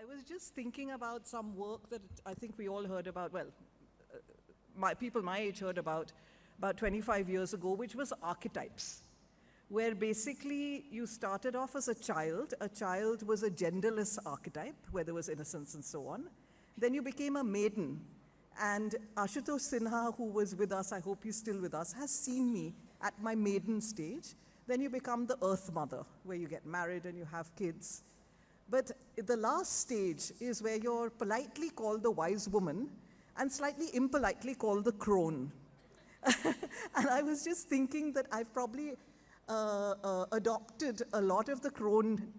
I was just thinking about some work that I think we all heard about, well, people my age heard about 25 years ago, which was archetypes, where basically you started off as a child. A child was a genderless archetype, where there was innocence and so on. Then you became a maiden. And Ashutosh Sinha, who was with us, I hope he's still with us, has seen me at my maiden stage. Then you become the Earth Mother, where you get married and you have kids. But the last stage is where you're politely called the wise woman and slightly impolitely called the crone. And I was just thinking that I've probably adopted a lot of the crone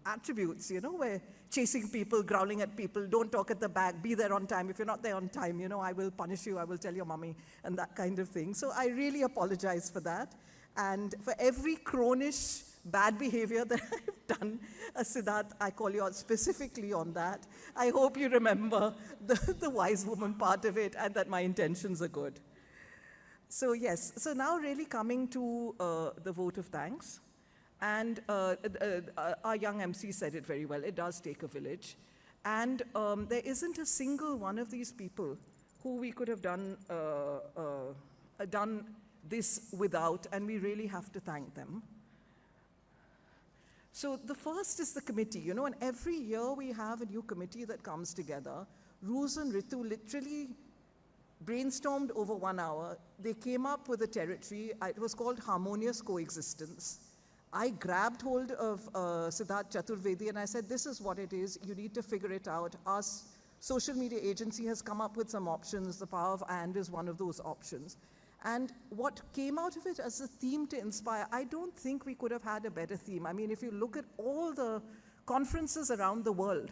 attributes, you know, where chasing people, growling at people, don't talk at the back, be there on time. If you're not there on time, you know, I will punish you, I will tell your mommy, and that kind of thing. So I really apologize for that. And for every cronish bad behavior that I've done, Siddharth, I call you out specifically on that. I hope you remember the wise woman part of it and that my intentions are good. So yes, so now really coming to the vote of thanks. And our young MC said it very well, it does take a village. And there isn't a single one of these people who we could have done this without, and we really have to thank them. So the first is the committee, you know, and every year we have a new committee that comes together. Ruz and Ritu literally brainstormed over 1 hour. They came up with a territory. It was called Harmonious Coexistence. I grabbed hold of Siddharth Chaturvedi and I said, this is what it is. You need to figure it out. Our social media agency has come up with some options. The Power of And is one of those options. And what came out of it as a theme to inspire, I don't think we could have had a better theme. I mean, if you look at all the conferences around the world,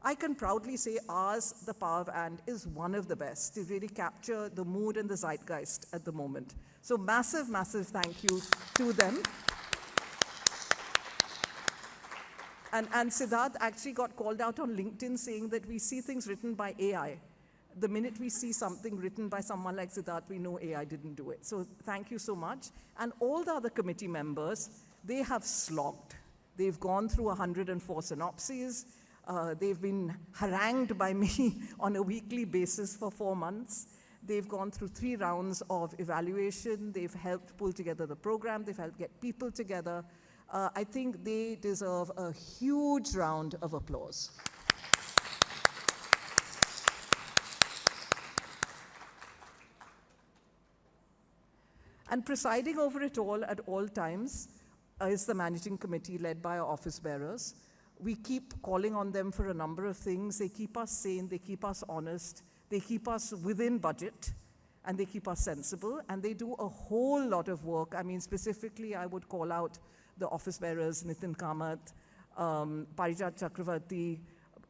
I can proudly say ours, the Power of And, is one of the best to really capture the mood and the zeitgeist at the moment. So massive, massive thank you to them. And Siddharth actually got called out on LinkedIn saying that we see things written by AI. The minute we see something written by someone like Siddharth, we know AI didn't do it. So thank you so much. And all the other committee members, they have slogged. They've gone through 104 synopses. They've been harangued by me on a weekly basis for 4 months. They've gone through 3 rounds of evaluation. They've helped pull together the program. They've helped get people together. I think they deserve a huge round of applause. And presiding over it all at all times is the managing committee led by our office bearers. We keep calling on them for a number of things. They keep us sane, they keep us honest, they keep us within budget, and they keep us sensible, and they do a whole lot of work. I mean, specifically, I would call out the office bearers, Nitin Kamath, Parijat Chakravarti,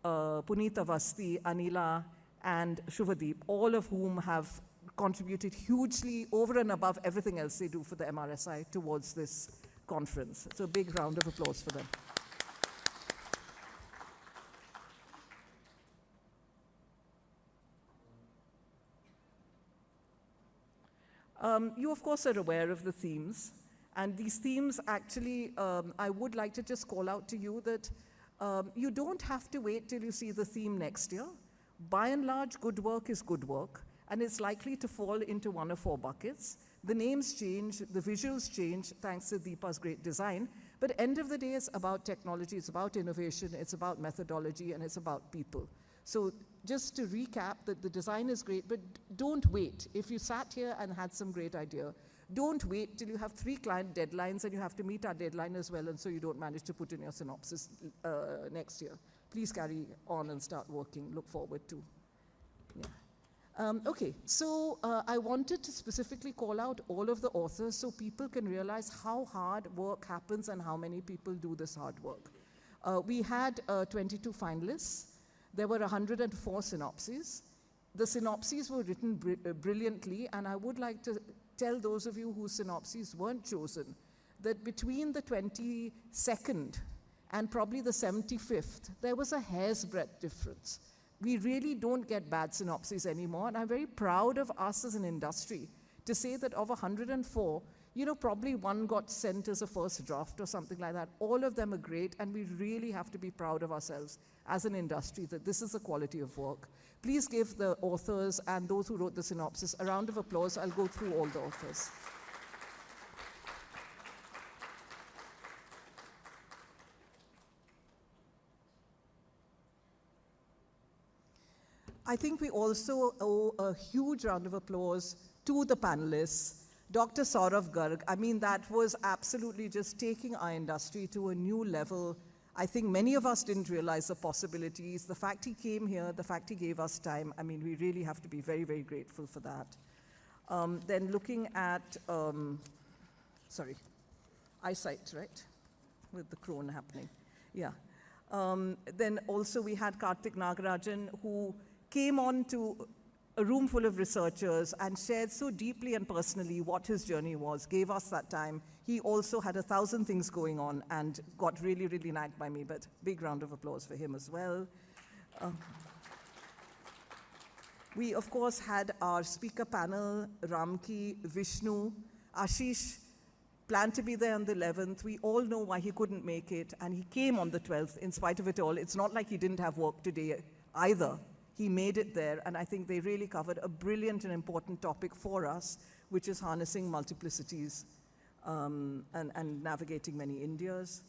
Puneet Avasti, Anila, and Shubhadeep, all of whom have contributed hugely over and above everything else they do for the MRSI towards this conference. So a big round of applause for them. You, of course, are aware of the themes. And these themes, actually, I would like to just call out to you that you don't have to wait till you see the theme next year. By and large, good work is good work. And it's likely to fall into 1 of 4 buckets. The names change, the visuals change, thanks to Deepa's great design. But end of the day, it's about technology, it's about innovation, it's about methodology, and it's about people. So just to recap, that the design is great, but don't wait. If you sat here and had some great idea, don't wait till you have 3 client deadlines and you have to meet our deadline as well, and so you don't manage to put in your synopsis next year. Please carry on and start working. Look forward to. Yeah. Okay, so I wanted to specifically call out all of the authors so people can realize how hard work happens and how many people do this hard work. We had 22 finalists. There were 104 synopses. The synopses were written brilliantly, and I would like to tell those of you whose synopses weren't chosen that between the 22nd and probably the 75th, there was a hair's breadth difference. We really don't get bad synopses anymore, and I'm very proud of us as an industry to say that of 104, Probably one got sent as a first draft or something like that. All of them are great, and we really have to be proud of ourselves as an industry that this is the quality of work. Please give the authors and those who wrote the synopsis a round of applause. I'll go through all the authors. I think we also owe a huge round of applause to the panelists. Dr. Saurav Garg, I mean, that was absolutely just taking our industry to a new level. I think many of us didn't realize the possibilities. The fact he came here, the fact he gave us time, I mean, we really have to be very, very grateful for that. Then looking at, eyesight, right? With the crone happening, yeah. Then also we had Karthik Nagarajan, who came on to a room full of researchers and shared so deeply and personally what his journey was, gave us that time. He also had 1,000 things going on and got really, really nagged by me, but big round of applause for him as well. We, of course, had our speaker panel, Ramki, Vishnu, Ashish planned to be there on the 11th. We all know why he couldn't make it, and he came on the 12th in spite of it all. It's not like he didn't have work today either. He made it there, and I think they really covered a brilliant and important topic for us, which is harnessing multiplicities and navigating many Indias.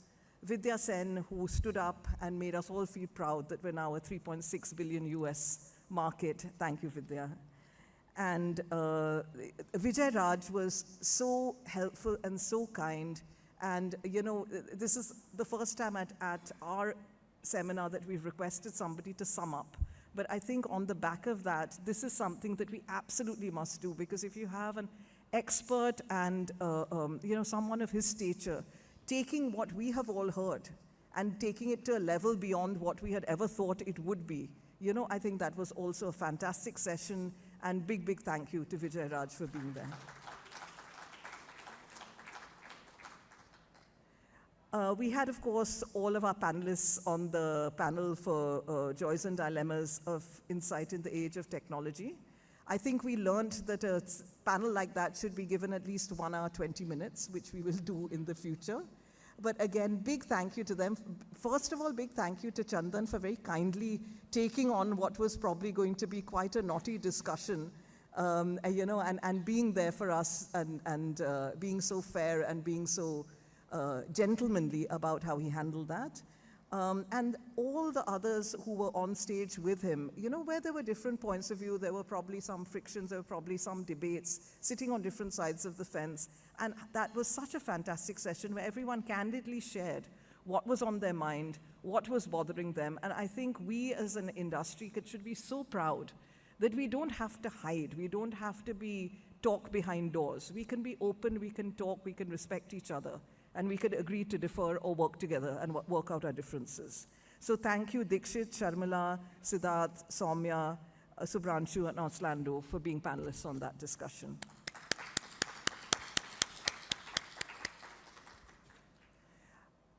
Vidya Sen, who stood up and made us all feel proud that we're now a 3.6 billion US market. Thank you, Vidya. And Vijay Raj was so helpful and so kind. And, this is the first time at our seminar that we've requested somebody to sum up. But I think on the back of that, this is something that we absolutely must do, because if you have an expert and someone of his stature taking what we have all heard and taking it to a level beyond what we had ever thought it would be, I think that was also a fantastic session, and big, big thank you to Vijay Raj for being there. We had, of course, all of our panelists on the panel for Joys and Dilemmas of Insight in the Age of Technology. I think we learned that a panel like that should be given at least 1 hour, 20 minutes, which we will do in the future. But again, big thank you to them. First of all, big thank you to Chandan for very kindly taking on what was probably going to be quite a naughty discussion, and being there for us and being so fair and being so gentlemanly about how he handled that. And all the others who were on stage with him, where there were different points of view, there were probably some frictions, there were probably some debates, sitting on different sides of the fence. And that was such a fantastic session where everyone candidly shared what was on their mind, what was bothering them. And I think we as an industry should be so proud that we don't have to hide, we don't have to talk behind doors. We can be open, we can talk, we can respect each other, and we could agree to differ or work together and work out our differences. So thank you, Dikshit, Sharmila, Siddharth, Soumya, Subhranshu, and Orlando for being panelists on that discussion.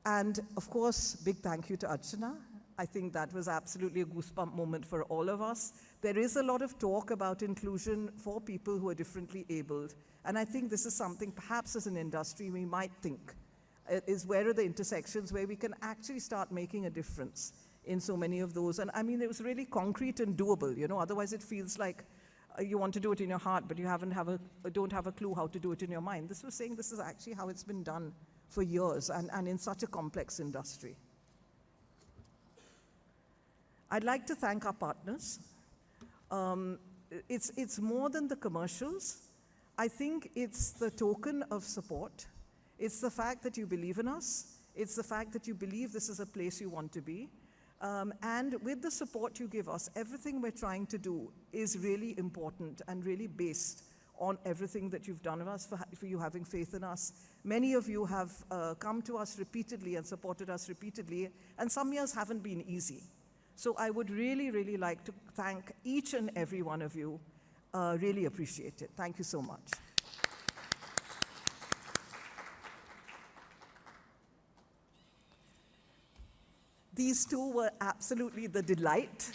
And of course, big thank you to Archana. I think that was absolutely a goosebump moment for all of us. There is a lot of talk about inclusion for people who are differently abled. And I think this is something perhaps as an industry we might think is where are the intersections where we can actually start making a difference in so many of those. And I mean, it was really concrete and doable, otherwise it feels like you want to do it in your heart, but you don't have a clue how to do it in your mind. This was saying this is actually how it's been done for years and in such a complex industry. I'd like to thank our partners. It's more than the commercials. I think it's the token of support. It's the fact that you believe in us. It's the fact that you believe this is a place you want to be. And with the support you give us, everything we're trying to do is really important and really based on everything that you've done of us, for you having faith in us. Many of you have come to us repeatedly and supported us repeatedly, and some years haven't been easy. So I would really, really like to thank each and every one of you. Really appreciate it. Thank you so much. These two were absolutely the delight.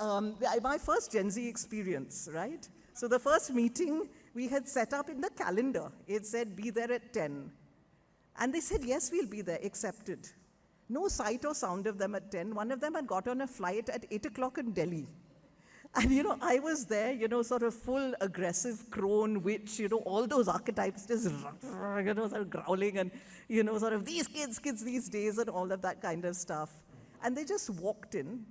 my first Gen Z experience, right? So the first meeting we had set up in the calendar. It said, be there at 10. And they said, yes, we'll be there, accepted. No sight or sound of them at 10. One of them had got on a flight at 8 o'clock in Delhi. And, I was there, sort of full aggressive crone, witch, all those archetypes just, sort of growling and, sort of these kids these days and all of that kind of stuff. And they just walked in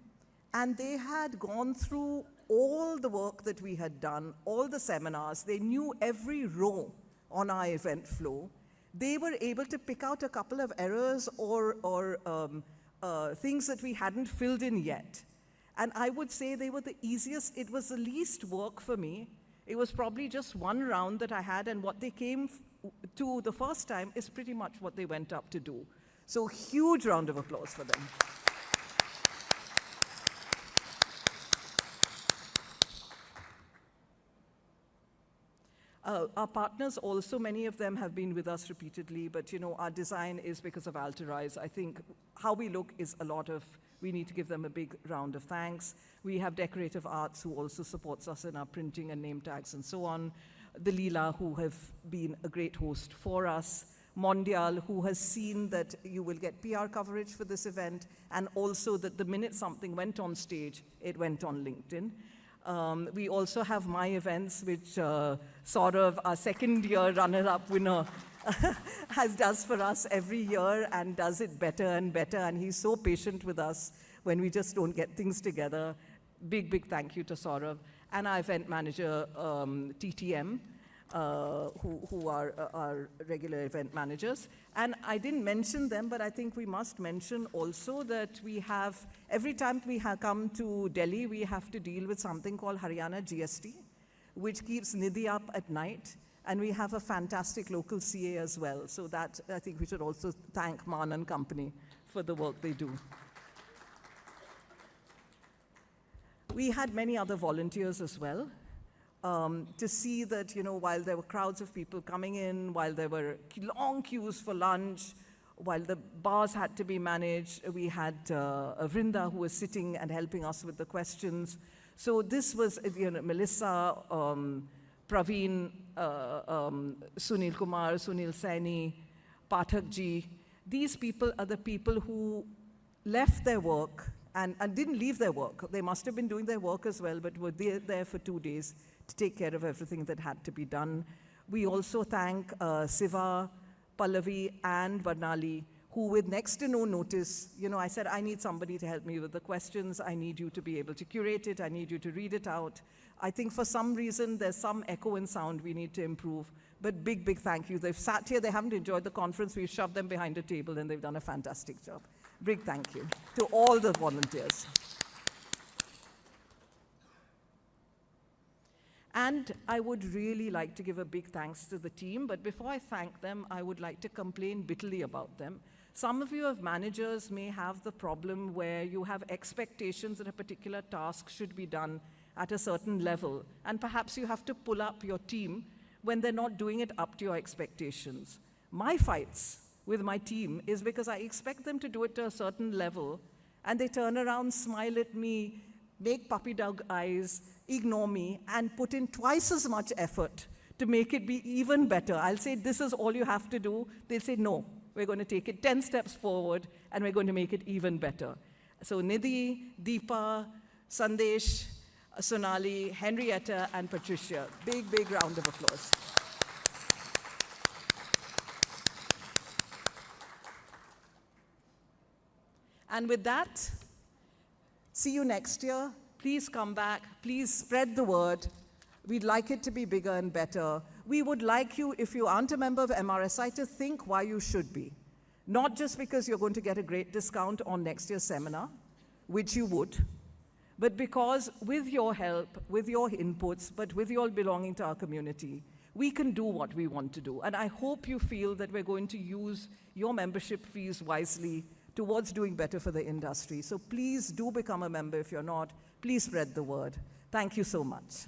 and they had gone through all the work that we had done, all the seminars. They knew every row on our event flow. They were able to pick out a couple of errors or things that we hadn't filled in yet. And I would say they were the easiest, it was the least work for me. It was probably just one round that I had, and what they came to the first time is pretty much what they went up to do. So huge round of applause for them. Our partners also, many of them have been with us repeatedly, but our design is because of Alterize. I think how we look is we need to give them a big round of thanks. We have Decorative Arts who also supports us in our printing and name tags and so on. The Leela who have been a great host for us. Mondial who has seen that you will get PR coverage for this event, and also that the minute something went on stage, it went on LinkedIn. We also have My Events, which Saurav, our second-year runner-up winner, does for us every year and does it better and better. And he's so patient with us when we just don't get things together. Big, big thank you to Saurav. And our event manager, TTM, who are our regular event managers. And I didn't mention them, but I think we must mention also that we have, every time we come to Delhi, we have to deal with something called Haryana GST, which keeps Nidhi up at night. And we have a fantastic local CA as well. So that, I think we should also thank Maan and Company for the work they do. We had many other volunteers as well. To see that, while there were crowds of people coming in, while there were long queues for lunch, while the bars had to be managed, we had Vrinda who was sitting and helping us with the questions. So this was, Melissa, Praveen, Sunil Kumar, Sunil Saini, Pathak ji. These people are the people who left their work and didn't leave their work. They must have been doing their work as well, but were there for 2 days to take care of everything that had to be done. We also thank Siva, Pallavi, and Varnali, who with next to no notice, I said, I need somebody to help me with the questions. I need you to be able to curate it. I need you to read it out. I think for some reason, there's some echo in sound we need to improve. But big, big thank you. They've sat here. They haven't enjoyed the conference. We've shoved them behind a table, and they've done a fantastic job. Big thank you to all the volunteers. And I would really like to give a big thanks to the team, but before I thank them, I would like to complain bitterly about them. Some of you as managers may have the problem where you have expectations that a particular task should be done at a certain level, and perhaps you have to pull up your team when they're not doing it up to your expectations. My fights with my team is because I expect them to do it to a certain level, and they turn around, smile at me, make puppy dog eyes, ignore me, and put in twice as much effort to make it be even better. I'll say, this is all you have to do. They'll say, no, we're going to take it 10 steps forward, and we're going to make it even better. So Nidhi, Deepa, Sandesh, Sonali, Henrietta, and Patricia. Big, big round of applause. And with that, see you next year. Please come back. Please spread the word. We'd like it to be bigger and better. We would like you, if you aren't a member of MRSI, to think why you should be. Not just because you're going to get a great discount on next year's seminar, which you would, but because with your help, with your inputs, but with your belonging to our community, we can do what we want to do. And I hope you feel that we're going to use your membership fees wisely towards doing better for the industry. So please do become a member if you're not. Please spread the word. Thank you so much.